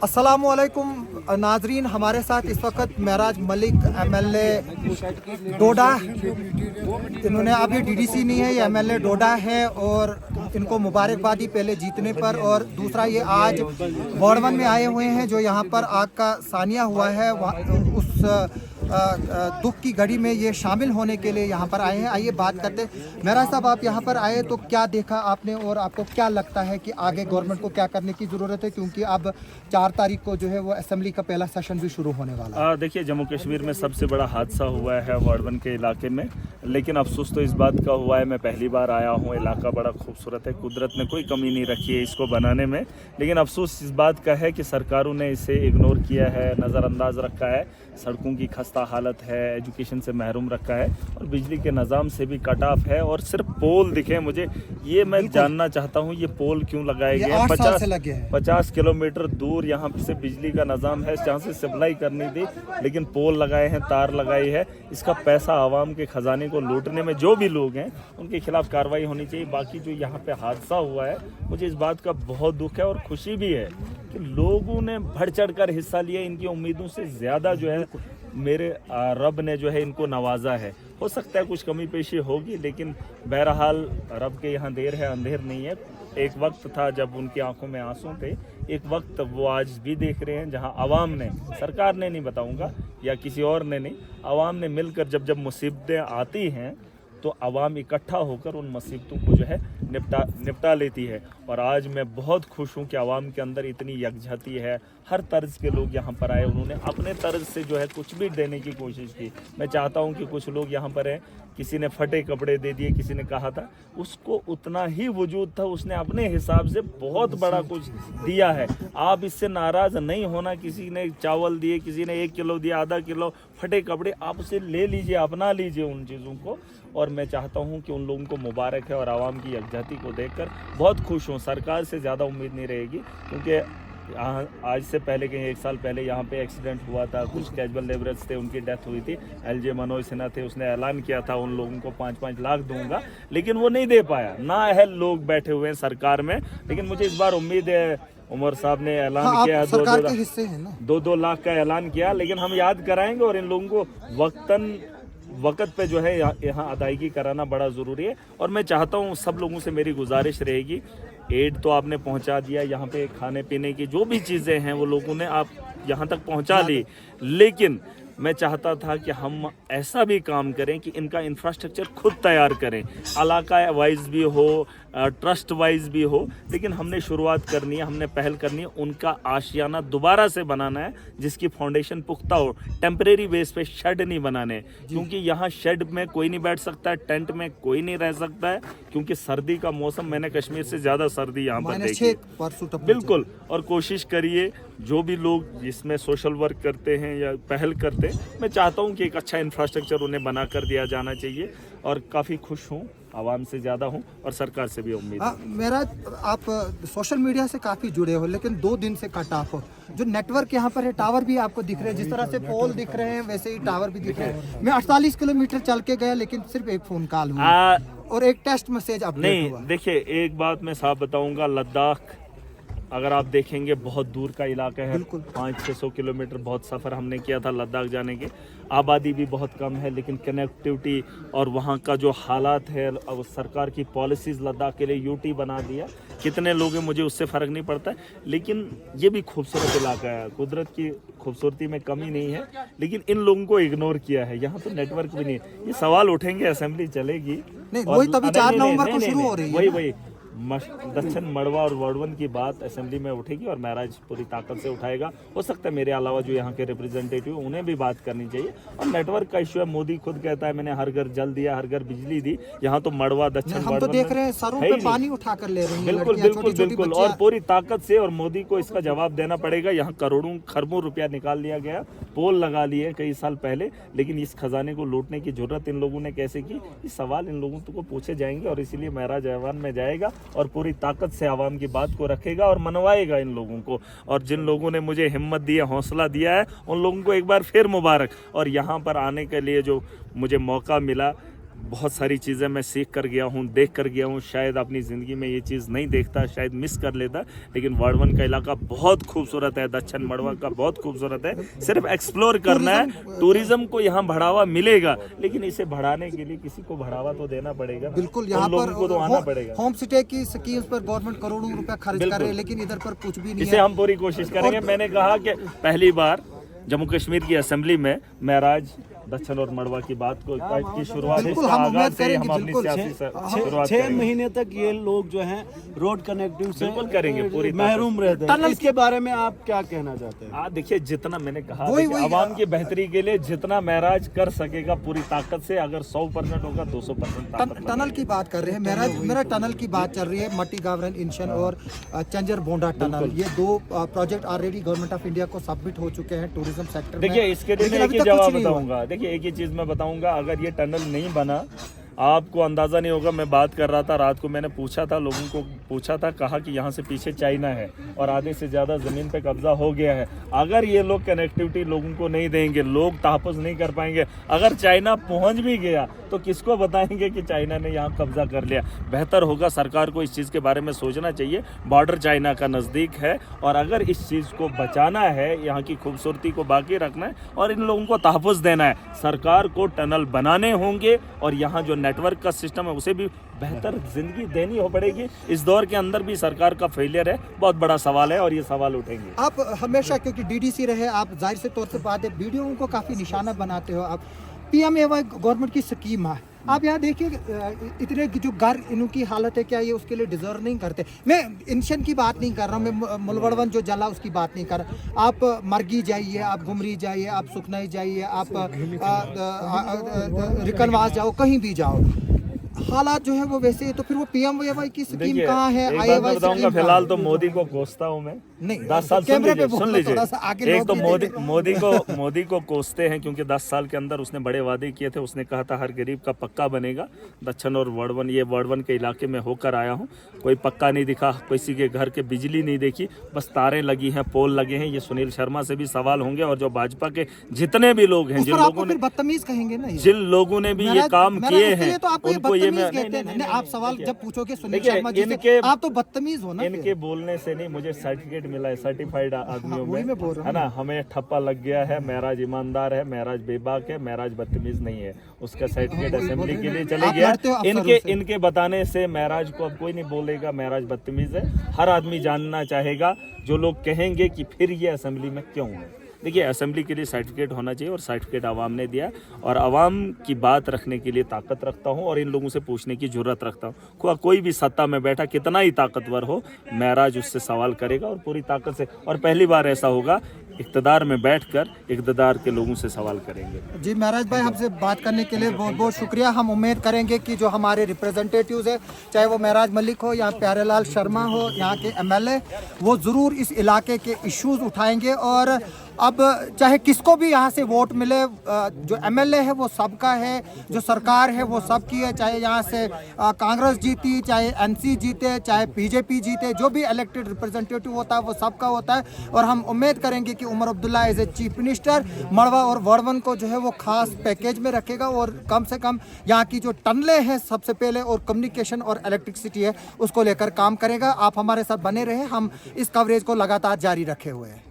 अस्सलामुअलैकुम नाजरीन, हमारे साथ इस वक्त महराज मलिक MLA डोडा, इन्होंने अभी DDC नहीं है, ये MLA डोडा है और इनको मुबारकबादी पहले जीतने पर, और दूसरा ये आज वार्ड 1 में आए हुए हैं जो यहाँ पर आग का सानिया हुआ है, उस दुख की घड़ी में ये शामिल होने के लिए यहाँ पर आए हैं। आइए बात करते हैं। महराज साहब, आप यहाँ पर आए तो क्या देखा आपने और आपको क्या लगता है कि आगे गवर्नमेंट को क्या करने की ज़रूरत है, क्योंकि अब 4 तारीख को जो है वो असेंबली का पहला सेशन भी शुरू होने वाला है। देखिए, जम्मू कश्मीर में सबसे बड़ा हादसा हुआ है वार्ड 1 के इलाके में, लेकिन अफसोस तो इस बात का हुआ है, मैं पहली बार आया हूँ, इलाका बड़ा खूबसूरत है, कुदरत ने कोई कमी नहीं रखी है इसको बनाने में, लेकिन अफसोस इस बात का है कि सरकारों ने इसे इग्नोर किया है, नज़रअंदाज रखा है, सड़कों की खस्ता हालत है, एजुकेशन से महरूम रखा है और बिजली के निज़ाम से भी कट ऑफ है। और सिर्फ पोल दिखे मुझे, ये मैं जानना चाहता हूँ ये पोल क्यों लगाए गए हैं। 50 किलोमीटर दूर यहाँ से बिजली का निज़ाम है जहाँ से सप्लाई करनी थी, लेकिन पोल लगाए हैं, तार लगाई है। इसका पैसा आवाम के खजाने को लूटने में जो भी लोग हैं उनके खिलाफ कार्रवाई होनी चाहिए। बाकी जो यहाँ पे हादसा हुआ है, मुझे इस बात का बहुत दुख है और खुशी भी है कि लोगों ने बढ़ चढ़ कर हिस्सा लिया। इनकी उम्मीदों से ज़्यादा जो है मेरे रब ने जो है इनको नवाजा है। हो सकता है कुछ कमी पेशी होगी, लेकिन बहरहाल रब के यहाँ देर है अंधेर नहीं है। एक वक्त था जब उनकी आंखों में आंसू थे, एक वक्त वो आज भी देख रहे हैं जहां अवाम ने, सरकार ने नहीं बताऊंगा या किसी और ने नहीं, अवाम ने मिलकर जब मुसीबतें आती हैं तो अवाम इकट्ठा होकर उन मुसीबतों को जो है निपटा लेती है। और आज मैं बहुत खुश हूँ कि अवाम के अंदर इतनी यकजहती है, हर तर्ज के लोग यहाँ पर आए, उन्होंने अपने तर्ज से जो है कुछ भी देने की कोशिश की। मैं चाहता हूँ कि कुछ लोग यहाँ पर हैं, किसी ने फटे कपड़े दे दिए, किसी ने कहा था, उसको उतना ही वजूद था, उसने अपने हिसाब से बहुत बड़ा कुछ दिया है। आप इससे नाराज़ नहीं होना। किसी ने चावल दिए, किसी ने 1 किलो दिया, आधा किलो, फटे कपड़े, आप उसे ले लीजिए, अपना लीजिए उन चीज़ों को। और मैं चाहता हूं कि उन लोगों को मुबारक है और आवाम की यकजहती को देखकर बहुत खुश हूं। सरकार से ज़्यादा उम्मीद नहीं रहेगी, क्योंकि आज से पहले कहीं 1 साल पहले यहाँ पे एक्सीडेंट हुआ था, कुछ कैजुअल लेबरर्स थे, उनकी डेथ हुई थी। LJ मनोज सिन्हा थे, उसने ऐलान किया था उन लोगों को 5-5 लाख दूंगा, लेकिन वो नहीं दे पाया। ना अहल लोग बैठे हुए हैं सरकार में, लेकिन मुझे इस बार उम्मीद है, उमर साहब ने ऐलान किया है 2-2 लाख का ऐलान किया, लेकिन हम याद कराएंगे और इन लोगों को वक्त पे जो है यहाँ अदायगी कराना बड़ा ज़रूरी है। और मैं चाहता हूँ, सब लोगों से मेरी गुजारिश रहेगी, एड तो आपने पहुँचा दिया, यहाँ पे खाने पीने की जो भी चीज़ें हैं वो लोगों ने आप यहाँ तक पहुँचा ली, लेकिन मैं चाहता था कि हम ऐसा भी काम करें कि इनका इंफ्रास्ट्रक्चर खुद तैयार करें, इलाका वाइज भी हो, ट्रस्ट वाइज भी हो, लेकिन हमने शुरुआत करनी है, हमने पहल करनी है, उनका आशियाना दोबारा से बनाना है जिसकी फाउंडेशन पुख्ता हो। टेम्परेरी बेस पे शेड नहीं बनाने, क्योंकि यहाँ शेड में कोई नहीं बैठ सकता है, टेंट में कोई नहीं रह सकता है, क्योंकि सर्दी का मौसम, मैंने कश्मीर से ज़्यादा सर्दी यहाँ पर देखी। बिल्कुल। और कोशिश करिए, जो भी लोग इसमें सोशल वर्क करते हैं या पहल करते हैं, मैं चाहता हूँ कि एक अच्छा इंफ्रास्ट्रक्चर उन्हें बना कर दिया जाना चाहिए। और काफ़ी खुश हूँ, आवाम से ज़्यादा हूँ और सरकार से भी उम्मीद है। मेरा, आप सोशल मीडिया से काफ़ी जुड़े हो, लेकिन 2 दिन से कट ऑफ हो। जो नेटवर्क यहाँ पर है, टावर भी आपको दिख रहे हैं, जिस तरह से पोल दिख रहे हैं वैसे ही टावर भी दिख रहे हैं। मैं 48 किलोमीटर चल के गया, लेकिन सिर्फ एक फ़ोन कॉल हुआ और एक टेक्स्ट मैसेज अपडेट हुआ। देखिए, एक बात मैं साफ बताऊँगा, लद्दाख अगर आप देखेंगे बहुत दूर का इलाका है, 500-600 किलोमीटर, बहुत सफ़र हमने किया था लद्दाख जाने के। आबादी भी बहुत कम है, लेकिन कनेक्टिविटी और वहाँ का जो हालात है, और सरकार की पॉलिसीज़ लद्दाख के लिए यूटी बना दिया, कितने लोग हैं मुझे उससे फ़र्क नहीं पड़ता है, लेकिन ये भी खूबसूरत इलाका है, कुदरत की खूबसूरती में कमी नहीं है, लेकिन इन लोगों को इग्नोर किया है। यहाँ तो नेटवर्क भी नहीं है। ये सवाल उठेंगे, असेंबली चलेगी, वही तभी 4 नवंबर को शुरू हो रही है। वही दक्षिण मड़वा और वार्ड 1 की बात असेंबली में उठेगी और महराज पूरी ताकत से उठाएगा। हो सकता है मेरे अलावा जो यहाँ के रिप्रेजेंटेटिव उन्हें भी बात करनी चाहिए। और नेटवर्क का इश्यू है, मोदी खुद कहता है मैंने हर घर जल दिया, हर घर बिजली दी। यहाँ तो मड़वा दक्षिण हम तो देख रहे हैं सरों पे पानी उठा कर ले रहे हैं। बिल्कुल और पूरी ताकत से, और मोदी को इसका जवाब देना पड़ेगा। यहाँ करोड़ों खरबों रुपया निकाल लिया गया, पोल लगा लिए कई साल पहले, लेकिन इस खजाने को लूटने की जरूरत इन लोगों ने कैसे की, ये सवाल इन लोगों को पूछे जाएंगे। और इसीलिए महराज ऐवान में जाएगा और पूरी ताकत से आवाम की बात को रखेगा और मनवाएगा इन लोगों को। और जिन लोगों ने मुझे हिम्मत दी है, हौसला दिया है, उन लोगों को एक बार फिर मुबारक। और यहाँ पर आने के लिए जो मुझे मौका मिला, बहुत सारी चीज़ें मैं सीख कर गया हूँ, देख कर गया हूँ। शायद अपनी ज़िंदगी में ये चीज़ नहीं देखता, शायद मिस कर लेता, लेकिन वाड़वन का इलाका बहुत खूबसूरत है। दक्षिण मड़वा का बहुत खूबसूरत है। सिर्फ एक्सप्लोर करना है। टूरिज्म को यहाँ बढ़ावा मिलेगा, लेकिन इसे बढ़ाने के लिए किसी को बढ़ावा तो देना पड़ेगा। बिल्कुल, यहाँ लोगों को तो आना पर पड़ेगा। होम स्टे की स्कीम्स पर गवर्नमेंट करोड़ों रुपया खर्च कर रहे हैं, लेकिन इधर पर कुछ भी नहीं इसे है। हम पूरी कोशिश करेंगे। मैंने कहा कि पहली बार जम्मू कश्मीर की असेंबली में महराज दक्षिण और मड़वा की बात को की शुरुआत बिल्कुल, हम उम्मीद करेंगे, हम अपनी बिल्कुल। सियासी शुरुआत 6 महीने तक ये लोग जो हैं रोड कनेक्टिव से बिल्कुल करेंगे, पूरी महरूम रहते हैं। इसके बारे में आप क्या कहना चाहते हैं? देखिए, जितना मैंने कहा वही आवाम की बेहतरी के लिए जितना महराज कर सकेगा पूरी ताकत से, अगर 100% होगा 200% टनल की बात कर रहे हैं। मेरा टनल की बात चल रही है। मट्टी गावरन इंशन और चंजर बोंडा टनल, ये 2 project already government of India को सबमिट हो चुके हैं टूरिज्म सेक्टर में। देखिए, इसके लिए एक ही जवाब बताऊंगा। देखिए, एक ही चीज मैं बताऊंगा, अगर ये टनल नहीं बना, आपको अंदाज़ा नहीं होगा। मैं बात कर रहा था रात को, मैंने पूछा था, लोगों को पूछा था, कहा कि यहाँ से पीछे चाइना है और आधे से ज़्यादा ज़मीन पे कब्जा हो गया है। अगर ये लोग कनेक्टिविटी लोगों को नहीं देंगे, लोग तहफ़्फ़ुज़ नहीं कर पाएंगे। अगर चाइना पहुँच भी गया तो किसको बताएंगे कि चाइना ने यहाँ कब्जा कर लिया। बेहतर होगा, सरकार को इस चीज़ के बारे में सोचना चाहिए। बॉर्डर चाइना का नज़दीक है और अगर इस चीज़ को बचाना है, यहाँ की खूबसूरती को बाकी रखना है और इन लोगों को तहफ़्फ़ुज़ देना है, सरकार को टनल बनाने होंगे और यहाँ जो नेटवर्क का सिस्टम है उसे भी बेहतर जिंदगी देनी हो पड़ेगी। इस दौर के अंदर भी सरकार का फेलियर है, बहुत बड़ा सवाल है और ये सवाल उठेंगे। आप हमेशा, क्योंकि डीडीसी रहे आप, जाहिर से तौर से बात है, वीडियो को काफ़ी निशाना बनाते हो आप। PMAY गवर्नमेंट की स्कीम है, आप यहाँ देखिए इतने जो घर इनकी हालत है, क्या ये उसके लिए डिजर्व नहीं करते? मैं इंशन की बात नहीं कर रहा हूँ, मैं मुलवड़वन जो जला उसकी बात नहीं कर रहा। आप मरगी जाइए, आप घुमरी जाइए, आप सुखनाई जाइए, आप रिकनवास जाओ, कहीं भी जाओ, हालात जो है वो वैसे ही। तो फिर वो PMAY की स्कीम कहाँ है? IAY बताऊंगा, फिलहाल तो मोदी को कोसता हूँ मैं। नहीं, 10 साल कैमरे पे सुन लीजिए। एक तो लोग मोदी को कोसते हैं क्योंकि 10 साल के अंदर उसने बड़े वादे किए थे। उसने कहा था हर गरीब का पक्का बनेगा। दक्षिण और वाड़वन, ये वाड़वन के इलाके में होकर आया हूँ, कोई पक्का नहीं दिखा, किसी के घर के बिजली नहीं देखी, बस तारें लगी हैं, पोल लगे हैं। ये सुनील शर्मा से भी सवाल होंगे और जो भाजपा के जितने भी लोग हैं, जिन लोगों ने बदतमीज कहेंगे ना, जिन लोगों ने भी ये काम किए हैं, उनको ये आप सवाल जब पूछोगे सुनील शर्मा जी से, आप तो बदतमीज हो ना। इनके बोलने से नहीं, मुझे सर्टिफिकेट मिला है, सर्टिफाइड आदमियों में, है ना। हमें ठप्पा लग गया है, महराज ईमानदार है, महराज बेबाक है, महराज बदतमीज नहीं है। उसका सर्टिफिकेट असेंबली के लिए चले गया। इनके बताने से महराज को अब कोई नहीं बोलेगा महराज बदतमीज है। हर आदमी जानना चाहेगा, जो लोग कहेंगे कि फिर ये असेंबली में क्यों है। देखिए, असेंबली के लिए सर्टिफिकेट होना चाहिए और सर्टिफिकेट आवाम ने दिया और आवाम की बात रखने के लिए ताकत रखता हूं और इन लोगों से पूछने की जरूरत रखता हूं। कोई भी सत्ता में बैठा कितना ही ताकतवर हो, महराज उससे सवाल करेगा और पूरी ताकत से। और पहली बार ऐसा होगा, इक़्तिदार में बैठकर इक़्तिदार के लोगों से सवाल करेंगे। जी महराज भाई, हमसे बात करने के लिए बहुत बहुत शुक्रिया। हम उम्मीद करेंगे कि जो हमारे रिप्रेजेंटेटिव्स है, चाहे वो महराज मलिक हो या प्यारेलाल शर्मा हो, यहाँ के MLA, वो ज़रूर इस इलाके के इश्यूज उठाएंगे। और अब चाहे किसको भी यहाँ से वोट मिले, जो MLA है वो सबका है, जो सरकार है वो सबकी है। चाहे यहाँ से कांग्रेस जीती, चाहे NC जीते, चाहे BJP जीते, जो भी इलेक्टेड रिप्रेजेंटेटिव होता है वो सबका होता है। और हम उम्मीद करेंगे कि Omar Abdullah as a chief minister Marwah और वाड़वन को जो है वो खास पैकेज में रखेगा और कम से कम यहाँ की जो टनलें हैं सबसे पहले, और कम्युनिकेशन और इलेक्ट्रिसिटी है, उसको लेकर काम करेगा। आप हमारे साथ बने रहे, हम इस कवरेज को लगातार जारी रखे हुए हैं।